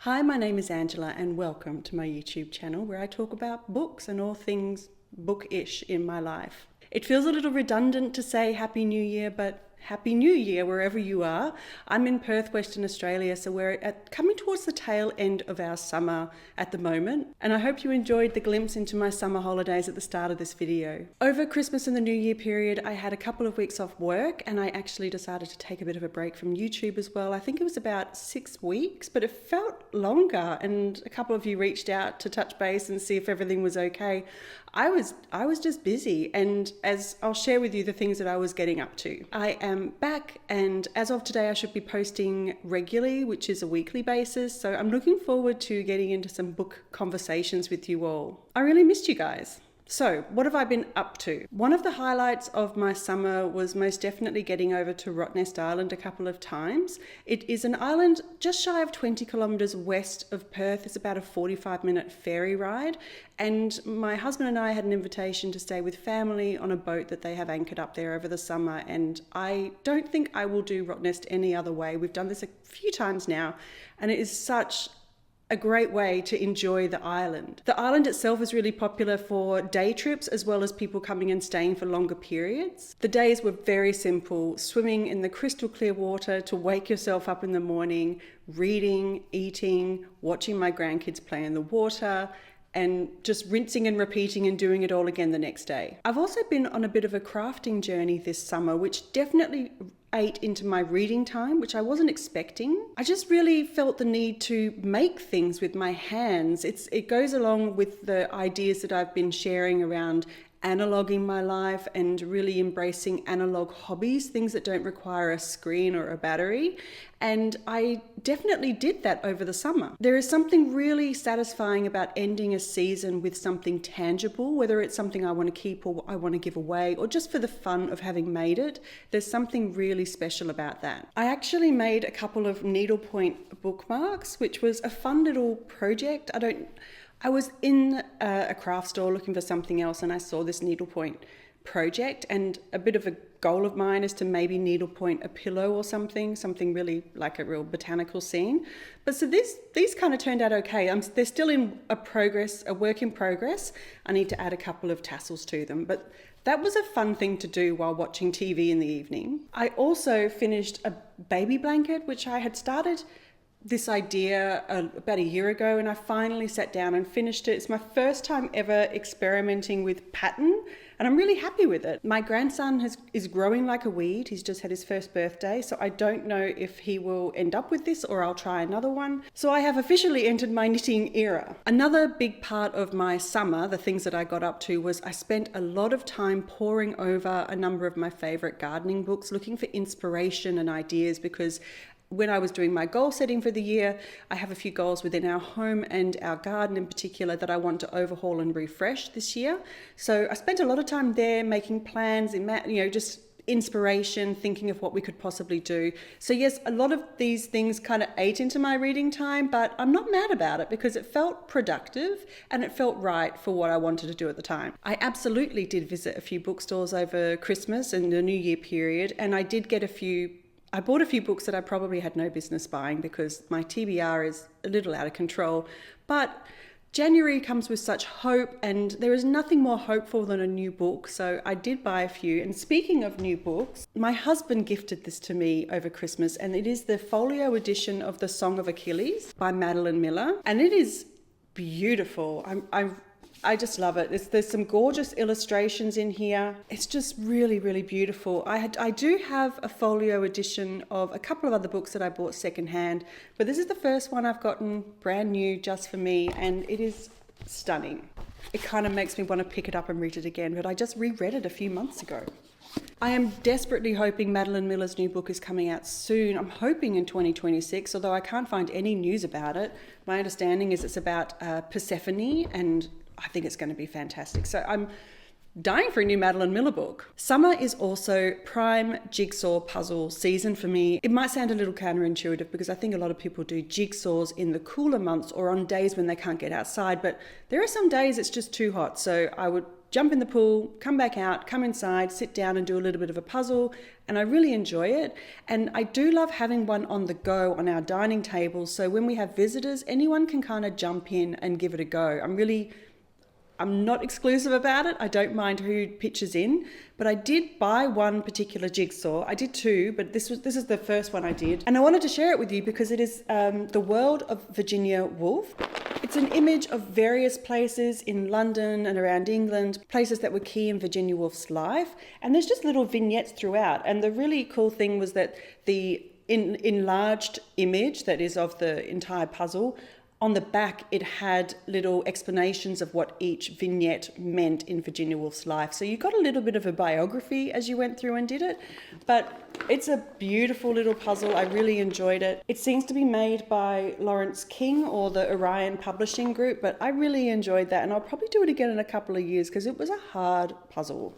Hi, my name is Angela and welcome to my YouTube channel where I talk about books and all things bookish in my life. It feels a little redundant to say Happy New Year, but Happy New Year wherever you are. I'm in Perth, Western Australia, so we're coming towards the tail end of our summer at the moment, and I hope you enjoyed the glimpse into my summer holidays at the start of this video. Over Christmas and the New Year period, I had a couple of weeks off work and I actually decided to take a bit of a break from YouTube as well. I think it was about 6 weeks, but it felt longer, and a couple of you reached out to touch base and see if everything was okay. I was just busy, and as I'll share with you the things that I was getting up to. I am back, and as of today I should be posting regularly, which is a weekly basis, so I'm looking forward to getting into some book conversations with you all. I really missed you guys. So, what have I been up to? One of the highlights of my summer was most definitely getting over to Rodney Island a couple of times. It is an island just shy of 20 kilometres west of Perth. It's about a 45-minute ferry ride. And my husband and I had an invitation to stay with family on a boat that they have anchored up there over the summer. And I don't think I will do Rodney any other way. We've done this a few times now, and it is such a great way to enjoy the island. The island itself is really popular for day trips as well as people coming and staying for longer periods. The days were very simple: swimming in the crystal clear water to wake yourself up in the morning, reading, eating, watching my grandkids play in the water, and just rinsing and repeating and doing it all again the next day. I've also been on a bit of a crafting journey this summer, which definitely ate into my reading time, which I wasn't expecting. I just really felt the need to make things with my hands. It goes along with the ideas that I've been sharing around analoguing my life and really embracing analog hobbies, things that don't require a screen or a battery. And I definitely did that over the summer. There is something really satisfying about ending a season with something tangible, whether it's something I want to keep or I want to give away, or just for the fun of having made it. There's something really special about that. I actually made a couple of needlepoint bookmarks, which was a fun little project. I was in a craft store looking for something else, and I saw this needlepoint project, and a bit of a goal of mine is to maybe needlepoint a pillow or something really like a real botanical scene. But so these kind of turned out okay. They're still in a work in progress. I need to add a couple of tassels to them, but that was a fun thing to do while watching TV in the evening. I also finished a baby blanket, which I had started this idea about a year ago, and I finally sat down and finished it. It's my first time ever experimenting with pattern, and I'm really happy with it. My grandson is growing like a weed. He's just had his first birthday, so I don't know if he will end up with this or I'll try another one. So I have officially entered my knitting era. Another big part of my summer, the things that I got up to, was I spent a lot of time poring over a number of my favorite gardening books, looking for inspiration and ideas, because when I was doing my goal setting for the year, I have a few goals within our home and our garden in particular that I want to overhaul and refresh this year. So I spent a lot of time there making plans, just inspiration, thinking of what we could possibly do. So yes, a lot of these things kind of ate into my reading time, but I'm not mad about it because it felt productive and it felt right for what I wanted to do at the time. I absolutely did visit a few bookstores over Christmas and the New Year period, and I bought a few books that I probably had no business buying because my TBR is a little out of control. But January comes with such hope, and there is nothing more hopeful than a new book. So I did buy a few. And speaking of new books, my husband gifted this to me over Christmas, and it is the folio edition of The Song of Achilles by Madeline Miller. And it is beautiful. I just love it. There's some gorgeous illustrations in here. It's just really, really beautiful. I do have a folio edition of a couple of other books that I bought secondhand, but this is the first one I've gotten brand new just for me, and it is stunning. It kind of makes me want to pick it up and read it again, but I just reread it a few months ago. I am desperately hoping Madeline Miller's new book is coming out soon. I'm hoping in 2026, although I can't find any news about it. My understanding is it's about Persephone, and I think it's going to be fantastic. So I'm dying for a new Madeline Miller book. Summer is also prime jigsaw puzzle season for me. It might sound a little counterintuitive because I think a lot of people do jigsaws in the cooler months or on days when they can't get outside, but there are some days it's just too hot. So I would jump in the pool, come back out, come inside, sit down and do a little bit of a puzzle, and I really enjoy it. And I do love having one on the go on our dining table, so when we have visitors, anyone can kind of jump in and give it a go. I'm not exclusive about it. I don't mind who pitches in, but I did buy one particular jigsaw. I did two, but this is the first one I did. And I wanted to share it with you because it is The World of Virginia Woolf. It's an image of various places in London and around England, places that were key in Virginia Woolf's life. And there's just little vignettes throughout. And the really cool thing was that the enlarged image that is of the entire puzzle, on the back, it had little explanations of what each vignette meant in Virginia Woolf's life. So you got a little bit of a biography as you went through and did it. But it's a beautiful little puzzle. I really enjoyed it. It seems to be made by Lawrence King or the Orion Publishing Group, but I really enjoyed that. And I'll probably do it again in a couple of years because it was a hard puzzle.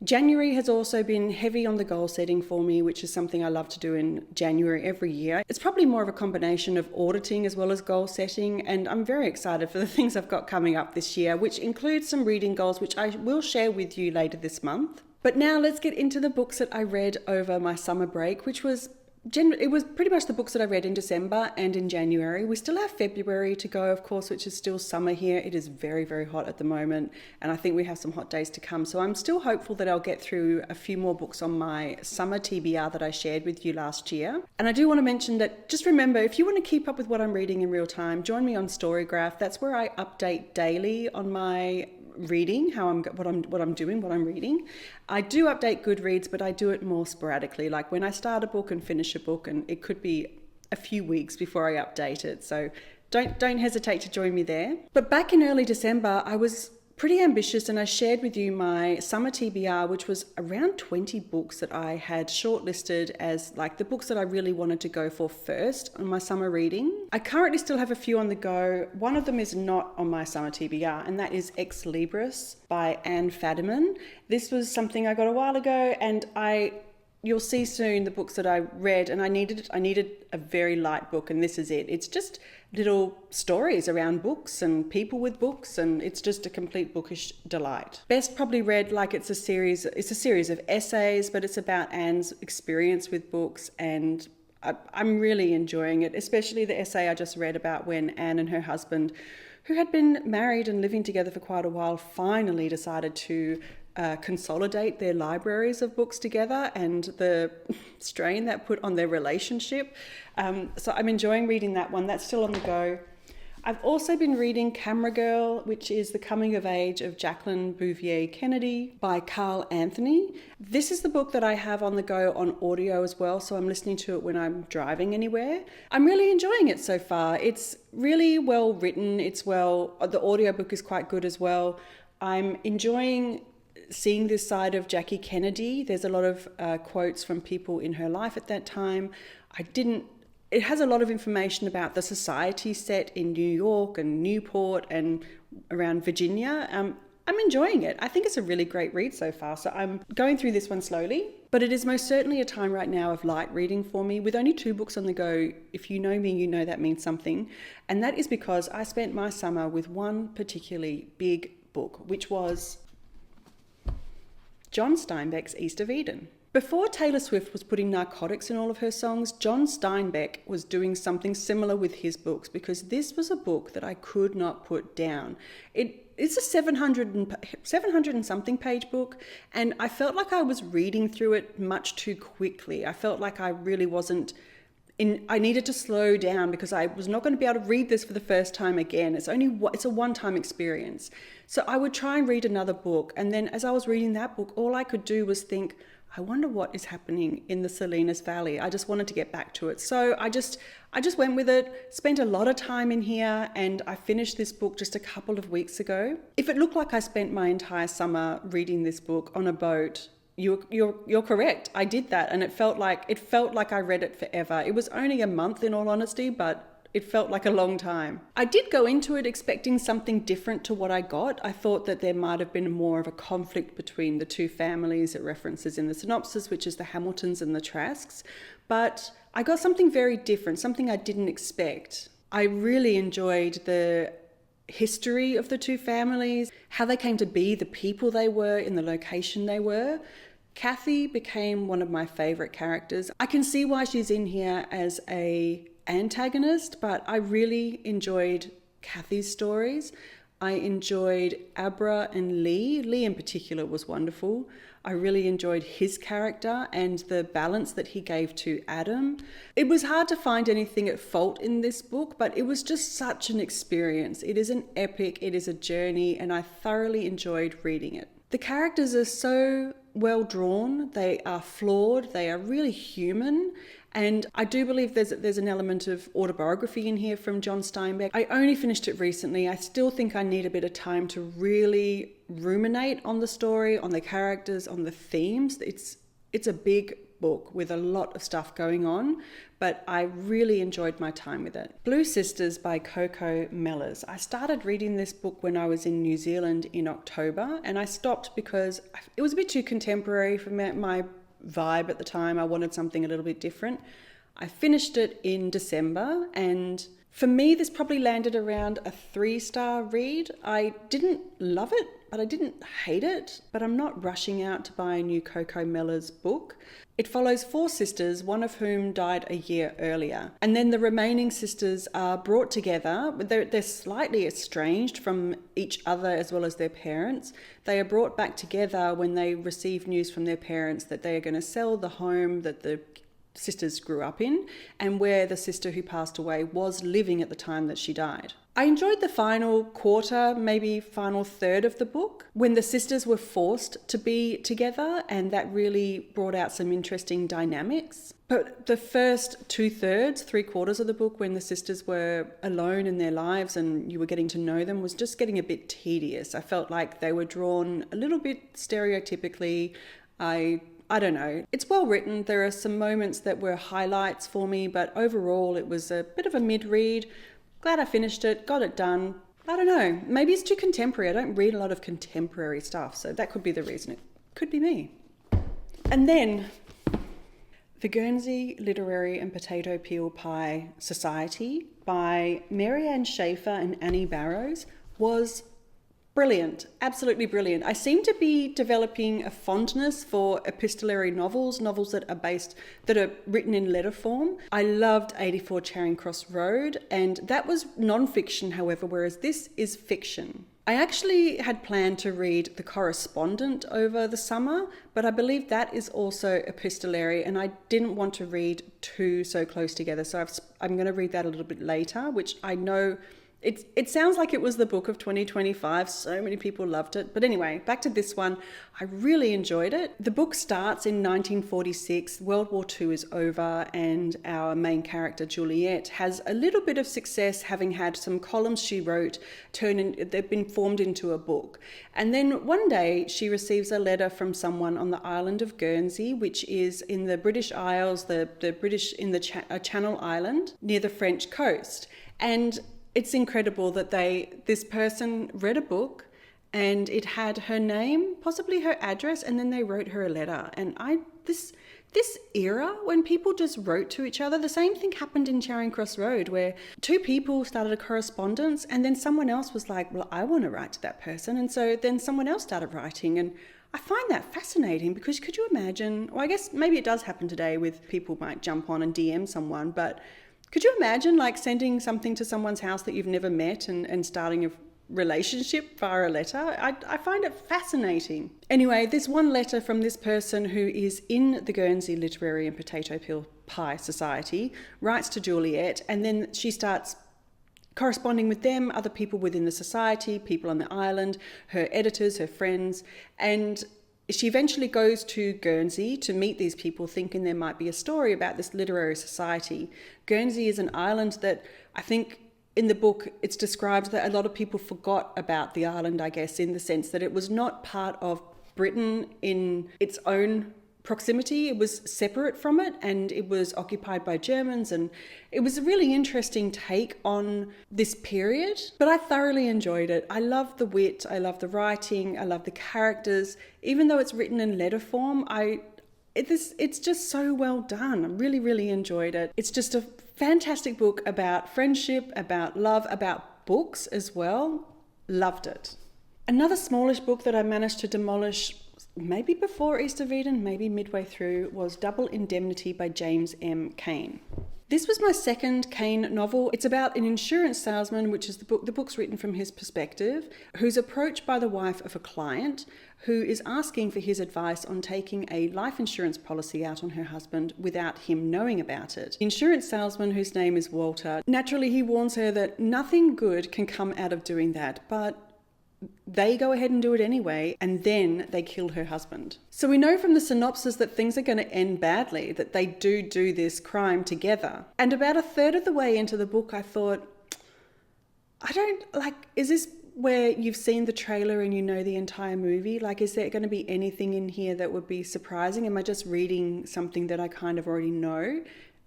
January has also been heavy on the goal setting for me, which is something I love to do in January every year. It's probably more of a combination of auditing as well as goal setting, and I'm very excited for the things I've got coming up this year, which includes some reading goals, which I will share with you later this month. But now let's get into the books that I read over my summer break, which was it was pretty much the books that I read in December and in January. We still have February to go, of course, which is still summer here. It is very, very hot at the moment, and I think we have some hot days to come. So I'm still hopeful that I'll get through a few more books on my summer TBR that I shared with you last year. And I do want to mention that just remember, if you want to keep up with what I'm reading in real time, join me on Storygraph. That's where I update daily on my reading, what I'm reading. I do update Goodreads, but I do it more sporadically, like when I start a book and finish a book, and it could be a few weeks before I update it. So don't hesitate to join me there. But back in early December, I was pretty ambitious, and I shared with you my summer TBR, which was around 20 books that I had shortlisted as like the books that I really wanted to go for first on my summer reading. I currently still have a few on the go. One of them is not on my summer TBR, and that is Ex Libris by Anne Fadiman. This was something I got a while ago, and you'll see soon the books that I read, and I needed a very light book, and this is it. It's just little stories around books and people with books, and it's just a complete bookish delight. Best probably read like it's a series of essays, but it's about Anne's experience with books, and I'm really enjoying it, especially the essay I just read about when Anne and her husband, who had been married and living together for quite a while, finally decided to consolidate their libraries of books together, and the strain that put on their relationship. So I'm enjoying reading that one. That's still on the go. I've also been reading Camera Girl, which is the coming of age of Jacqueline Bouvier Kennedy by Carl Anthony. This is the book that I have on the go on audio as well, so I'm listening to it when I'm driving anywhere. I'm really enjoying it so far. It's really well written. The audiobook is quite good as well. I'm enjoying seeing this side of Jackie Kennedy. There's a lot of quotes from people in her life at that time. It has a lot of information about the society set in New York and Newport and around Virginia. I'm enjoying it. I think it's a really great read so far. So I'm going through this one slowly, but it is most certainly a time right now of light reading for me. With only 2 books on the go, if you know me, you know that means something. And that is because I spent my summer with one particularly big book, which was John Steinbeck's East of Eden. Before Taylor Swift was putting narcotics in all of her songs, John Steinbeck was doing something similar with his books, because this was a book that I could not put down. It's a 700 and something page book, and I felt like I was reading through it much too quickly. I felt like I really wasn't I needed to slow down, because I was not going to be able to read this for the first time again. It's a one-time experience. So I would try and read another book, and then as I was reading that book, all I could do was think, I wonder what is happening in the Salinas Valley. I just wanted to get back to it. So I just went with it, spent a lot of time in here, and I finished this book just a couple of weeks ago. If it looked like I spent my entire summer reading this book on a boat, you're correct. I did that, and it felt like I read it forever. It was only a month in all honesty, but it felt like a long time. I did go into it expecting something different to what I got. I thought that there might have been more of a conflict between the two families it references in the synopsis, which is the Hamiltons and the Trasks. But I got something very different, something I didn't expect. I really enjoyed the history of the two families, how they came to be the people they were in the location they were. Kathy became one of my favourite characters. I can see why she's in here as a antagonist, but I really enjoyed Kathy's stories. I enjoyed Abra and Lee. Lee in particular was wonderful. I really enjoyed his character and the balance that he gave to Adam. It was hard to find anything at fault in this book, but it was just such an experience. It is an epic, it is a journey, and I thoroughly enjoyed reading it. The characters are so well drawn, they are flawed, they are really human, and I do believe there's an element of autobiography in here from John Steinbeck. I only finished it recently. I still think I need a bit of time to really ruminate on the story, on the characters, on the themes. It's a big book with a lot of stuff going on, but I really enjoyed my time with it. Blue Sisters by Coco Mellors. I started reading this book when I was in New Zealand in October, and I stopped because it was a bit too contemporary for my vibe at the time. I wanted something a little bit different. I finished it in December, and for me this probably landed around a 3-star read. I didn't love it, but I didn't hate it, but I'm not rushing out to buy a new Coco Mellors book. It follows 4 sisters, one of whom died a year earlier. And then the remaining sisters are brought together. They're slightly estranged from each other as well as their parents. They are brought back together when they receive news from their parents that they are going to sell the home that the sisters grew up in and where the sister who passed away was living at the time that she died. I enjoyed the final quarter, maybe final third of the book, when the sisters were forced to be together, and that really brought out some interesting dynamics. But the first 2/3, 3/4 of the book, when the sisters were alone in their lives and you were getting to know them, was just getting a bit tedious. I felt like they were drawn a little bit stereotypically. I don't know. It's well written. There are some moments that were highlights for me, but overall it was a bit of a mid-read. Glad I finished it, got it done. I don't know. Maybe it's too contemporary. I don't read a lot of contemporary stuff, so that could be the reason. It could be me. And then The Gurnsey Literary and Potato Peel Pie Society by Mary Ann Schaefer and Annie Barrows was brilliant, absolutely brilliant. I seem to be developing a fondness for epistolary novels that are written in letter form. I loved 84 Charing Cross Road, and that was non-fiction, however, whereas this is fiction. I actually had planned to read The Correspondent over the summer, but I believe that is also epistolary, and I didn't want to read two so close together, so I'm going to read that a little bit later, which I know it sounds like it was the book of 2025. So many people loved it. But anyway, back to this one. I really enjoyed it. The book starts in 1946. World War II is over, and our main character, Juliet, has a little bit of success, having had some columns she wrote they've been formed into a book. And then one day she receives a letter from someone on the island of Gurnsey, which is in the British Isles, the British in the Channel Island near the French coast. And it's incredible that this person read a book and it had her name, possibly her address, and then they wrote her a letter. And this era, when people just wrote to each other, the same thing happened in Charing Cross Road, where two people started a correspondence and then someone else was like, well, I want to write to that person. And so then someone else started writing. And I find that fascinating, because could you imagine, well, I guess maybe it does happen today with people might jump on and DM someone, but could you imagine like sending something to someone's house that you've never met and starting a relationship via a letter? I find it fascinating. Anyway, this one letter from this person who is in the Gurnsey Literary and Potato Peel Pie Society writes to Juliet, and then she starts corresponding with them, other people within the society, people on the island, her editors, her friends, and she eventually goes to Gurnsey to meet these people, thinking there might be a story about this literary society. Gurnsey is an island that I think in the book it's described that a lot of people forgot about the island, I guess, in the sense that it was not part of Britain in its own proximity. It was separate from it, and it was occupied by Germans, and it was a really interesting take on this period. But I thoroughly enjoyed it. I love the wit, I love the writing, I love the characters. Even though it's written in letter form, it's just so well done. I really, really enjoyed it. It's just a fantastic book about friendship, about love, about books as well. Loved it. Another smallish book that I managed to demolish maybe before East of Eden, maybe midway through, was Double Indemnity by James M. Cain. This was my second Cain novel. It's about an insurance salesman, which is the book's written from his perspective, who's approached by the wife of a client who is asking for his advice on taking a life insurance policy out on her husband without him knowing about it. The insurance salesman, whose name is Walter, naturally he warns her that nothing good can come out of doing that, but they go ahead and do it anyway, and then they kill her husband. So we know from the synopsis that things are going to end badly, that they do this crime together. And about a third of the way into the book, I thought, is this where you've seen the trailer and you know the entire movie? Like, is there going to be anything in here that would be surprising? Am I just reading something that I kind of already know?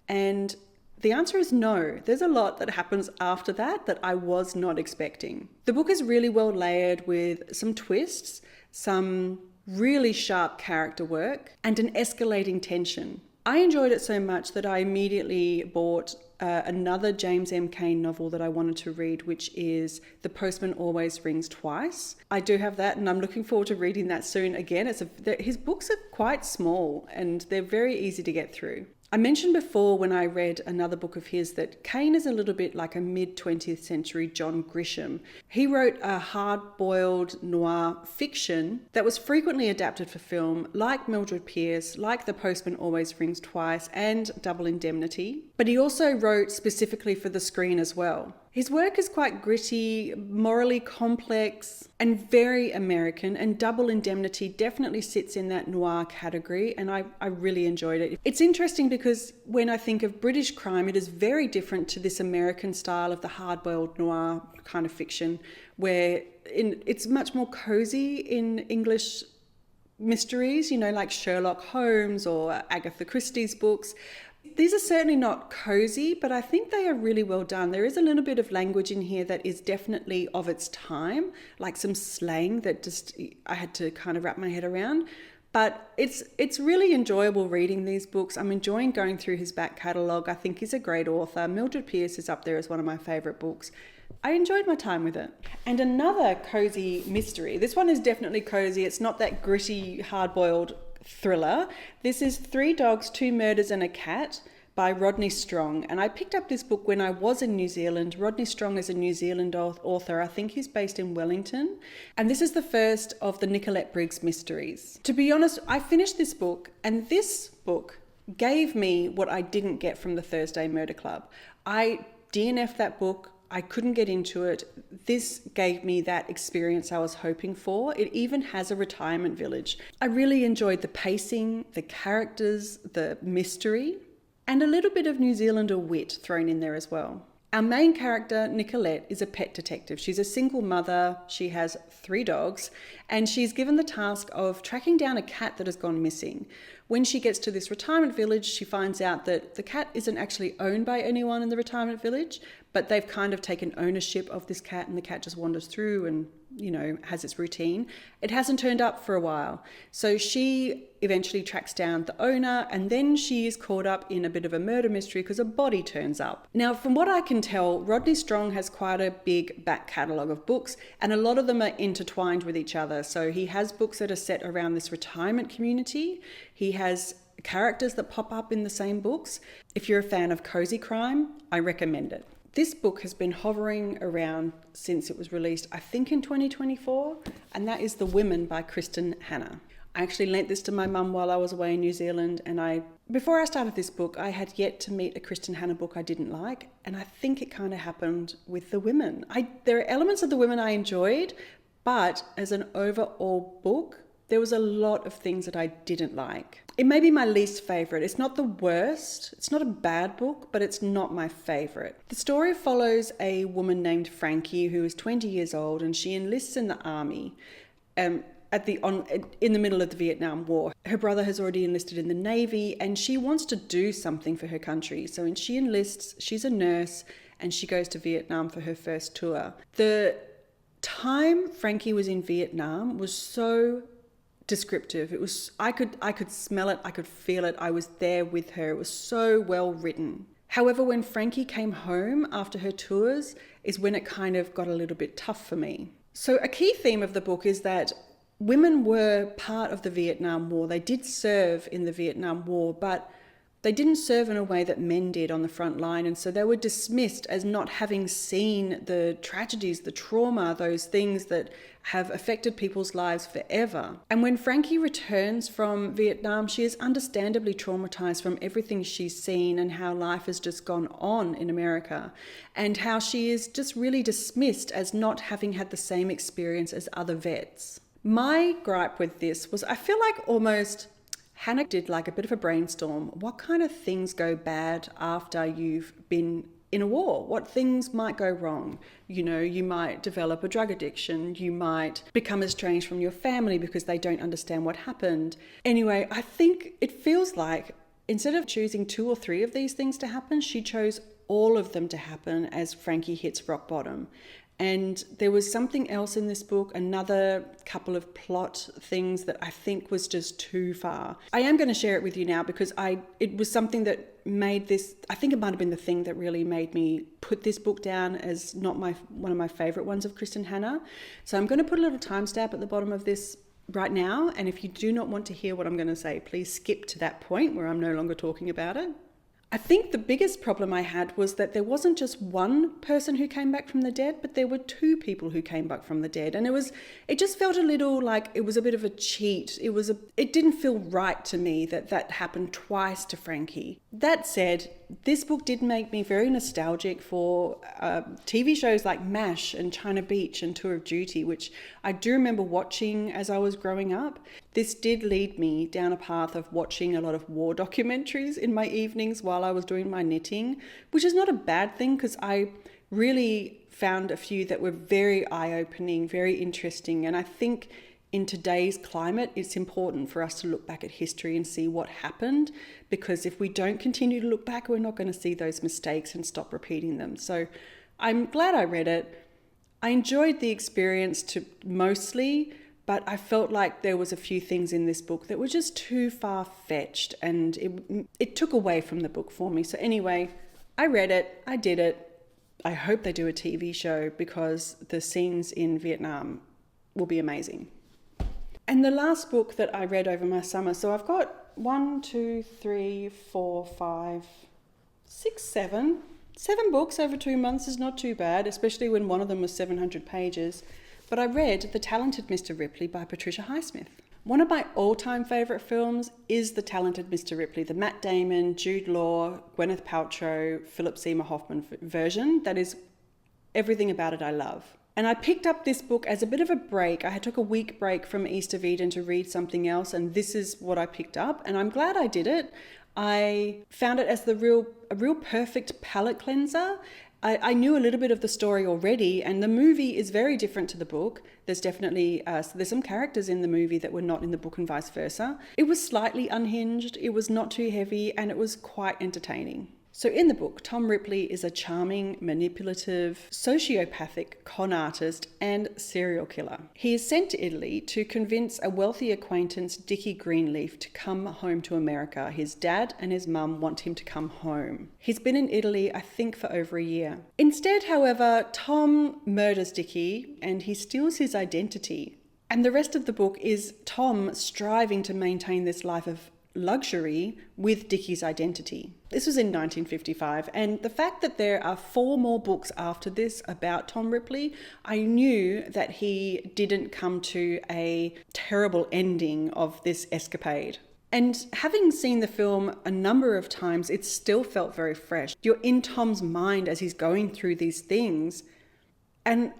And the answer is no. There's a lot that happens after that I was not expecting. The book is really well layered with some twists, some really sharp character work, and an escalating tension. I enjoyed it so much that I immediately bought another James M. Cain novel that I wanted to read, which is The Postman Always Rings Twice. I do have that, and I'm looking forward to reading that soon again. His books are quite small and they're very easy to get through. I mentioned before when I read another book of his that Cain is a little bit like a mid-20th century John Grisham. He wrote a hard-boiled noir fiction that was frequently adapted for film, like Mildred Pierce, like The Postman Always Rings Twice, and Double Indemnity. But he also wrote specifically for the screen as well. His work is quite gritty, morally complex, and very American, and Double Indemnity definitely sits in that noir category, and I really enjoyed it. It's interesting because when I think of British crime, it is very different to this American style of the hard-boiled noir kind of fiction, where it's much more cozy in English mysteries, like Sherlock Holmes or Agatha Christie's books. These are certainly not cozy, but I think they are really well done. There is a little bit of language in here that is definitely of its time, like some slang that I had to kind of wrap my head around. But it's really enjoyable reading these books. I'm enjoying going through his back catalogue. I think he's a great author. Mildred Pierce is up there as one of my favourite books. I enjoyed my time with it. And another cozy mystery. This one is definitely cozy. It's not that gritty, hard-boiled thriller. This is 3 Dogs, 2 Murders and a Cat by Rodney Strong. And I picked up this book when I was in New Zealand. Rodney Strong is a New Zealand author. I think he's based in Wellington. And this is the first of the Nicolette Briggs mysteries. To be honest, I finished this book, and this book gave me what I didn't get from the Thursday Murder Club. I DNF'd that book. I couldn't get into it. This gave me that experience I was hoping for. It even has a retirement village. I really enjoyed the pacing, the characters, the mystery, and a little bit of New Zealander wit thrown in there as well. Our main character, Nicolette, is a pet detective. She's a single mother. She has 3 dogs, and she's given the task of tracking down a cat that has gone missing. When she gets to this retirement village, she finds out that the cat isn't actually owned by anyone in the retirement village, but they've kind of taken ownership of this cat, and the cat just wanders through and, has its routine. It hasn't turned up for a while. So she eventually tracks down the owner, and then she is caught up in a bit of a murder mystery because a body turns up. Now, from what I can tell, Rodney Strong has quite a big back catalogue of books, and a lot of them are intertwined with each other. So he has books that are set around this retirement community. He has characters that pop up in the same books. If you're a fan of cozy crime, I recommend it. This book has been hovering around since it was released, I think in 2024, and that is The Women by Kristin Hannah. I actually lent this to my mum while I was away in New Zealand, and before I started this book, I had yet to meet a Kristin Hannah book I didn't like, and I think it kind of happened with The Women. There are elements of The Women I enjoyed, but as an overall book, there was a lot of things that I didn't like. It may be my least favourite. It's not the worst. It's not a bad book, but it's not my favourite. The story follows a woman named Frankie who is 20 years old, and she enlists in the army in the middle of the Vietnam War. Her brother has already enlisted in the Navy, and she wants to do something for her country. So when she enlists, she's a nurse, and she goes to Vietnam for her first tour. The time Frankie was in Vietnam was so descriptive. I could smell it, I could feel it. I was there with her. It was so well written. However, when Frankie came home after her tours is when it kind of got a little bit tough for me. So a key theme of the book is that women were part of the Vietnam War. They did serve in the Vietnam War, but they didn't serve in a way that men did on the front line. And so they were dismissed as not having seen the tragedies, the trauma, those things that have affected people's lives forever. And when Frankie returns from Vietnam, she is understandably traumatized from everything she's seen and how life has just gone on in America, and how she is just really dismissed as not having had the same experience as other vets. My gripe with this was I feel like almost Hannah did like a bit of a brainstorm. What kind of things go bad after you've been in a war? What things might go wrong? You know, you might develop a drug addiction. You might become estranged from your family because they don't understand what happened. Anyway, I think it feels like instead of choosing 2 or 3 of these things to happen, she chose all of them to happen as Frankie hits rock bottom. And there was something else in this book, another couple of plot things that I think was just too far. I am going to share it with you now because it was something that made this, I think it might have been the thing that really made me put this book down as not one of my favorite ones of Kristin Hannah. So I'm going to put a little timestamp at the bottom of this right now. And if you do not want to hear what I'm going to say, please skip to that point where I'm no longer talking about it. I think the biggest problem I had was that there wasn't just one person who came back from the dead, but there were 2 people who came back from the dead. And it just felt a little like it was a bit of a cheat. It didn't feel right to me that happened twice to Frankie. That said, this book did make me very nostalgic for TV shows like MASH and China Beach and Tour of Duty, which I do remember watching as I was growing up. This did lead me down a path of watching a lot of war documentaries in my evenings while I was doing my knitting, which is not a bad thing because I really found a few that were very eye-opening, very interesting. And I think in today's climate, it's important for us to look back at history and see what happened, because if we don't continue to look back, we're not going to see those mistakes and stop repeating them. So I'm glad I read it. I enjoyed the experience mostly, but I felt like there was a few things in this book that were just too far-fetched, and it took away from the book for me. So anyway, I read it, I did it. I hope they do a TV show because the scenes in Vietnam will be amazing. And the last book that I read over my summer, so I've got 1, 2, 3, 4, 5, 6, 7. 7 books over 2 months is not too bad, especially when one of them was 700 pages. But I read The Talented Mr. Ripley by Patricia Highsmith. One of my all-time favourite films is The Talented Mr. Ripley, the Matt Damon, Jude Law, Gwyneth Paltrow, Philip Seymour Hoffman version. That is everything about it I love. And I picked up this book as a bit of a break. I took a week break from East of Eden to read something else, and this is what I picked up, and I'm glad I did it. I found it as a real perfect palate cleanser. I knew a little bit of the story already, and the movie is very different to the book. There's definitely there's some characters in the movie that were not in the book and vice versa. It was slightly unhinged, it was not too heavy, and it was quite entertaining. So in the book, Tom Ripley is a charming, manipulative, sociopathic con artist and serial killer. He is sent to Italy to convince a wealthy acquaintance, Dickie Greenleaf, to come home to America. His dad and his mum want him to come home. He's been in Italy, I think, for over a year. Instead, however, Tom murders Dickie and he steals his identity. And the rest of the book is Tom striving to maintain this life of luxury with Dickie's identity. This was in 1955, and the fact that there are 4 more books after this about Tom Ripley, I knew that he didn't come to a terrible ending of this escapade. And having seen the film a number of times, it still felt very fresh. You're in Tom's mind as he's going through these things, and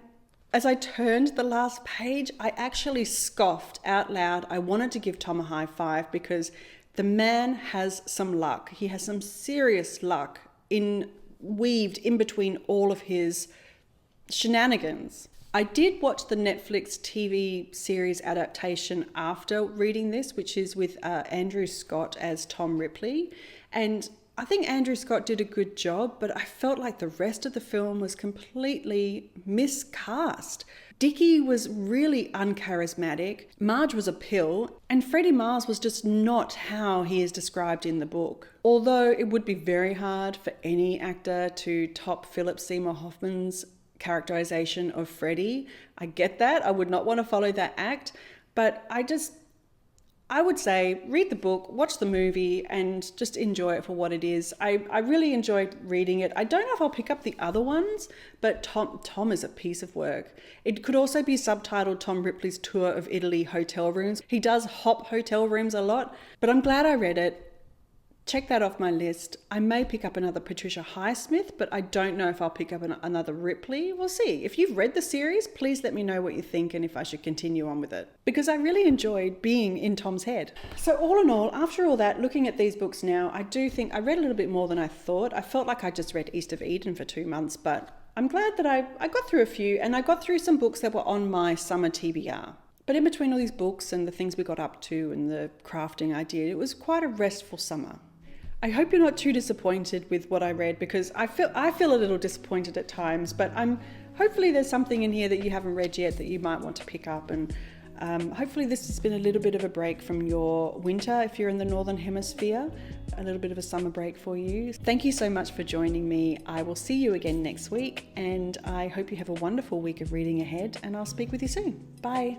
as I turned the last page, I actually scoffed out loud. I wanted to give Tom a high five because the man has some luck. He has some serious luck weaved in between all of his shenanigans. I did watch the Netflix TV series adaptation after reading this, which is with Andrew Scott as Tom Ripley. And I think Andrew Scott did a good job, but I felt like the rest of the film was completely miscast. Dickie was really uncharismatic, Marge was a pill, and Freddie Miles was just not how he is described in the book. Although it would be very hard for any actor to top Philip Seymour Hoffman's characterization of Freddie. I get that. I would not want to follow that act, but I would say read the book, watch the movie, and just enjoy it for what it is. I really enjoyed reading it. I don't know if I'll pick up the other ones, but Tom is a piece of work. It could also be subtitled Tom Ripley's Tour of Italy Hotel Rooms. He does hop hotel rooms a lot, but I'm glad I read it. Check that off my list. I may pick up another Patricia Highsmith, but I don't know if I'll pick up another Ripley. We'll see. If you've read the series, please let me know what you think and if I should continue on with it, because I really enjoyed being in Tom's head. So all in all, after all that, looking at these books now, I do think I read a little bit more than I thought. I felt like I just read East of Eden for 2 months, but I'm glad that I got through a few, and I got through some books that were on my summer TBR. But in between all these books and the things we got up to and the crafting I did, it was quite a restful summer. I hope you're not too disappointed with what I read, because I feel a little disappointed at times, but hopefully there's something in here that you haven't read yet that you might want to pick up, and hopefully this has been a little bit of a break from your winter if you're in the Northern Hemisphere, a little bit of a summer break for you. Thank you so much for joining me. I will see you again next week, and I hope you have a wonderful week of reading ahead, and I'll speak with you soon. Bye.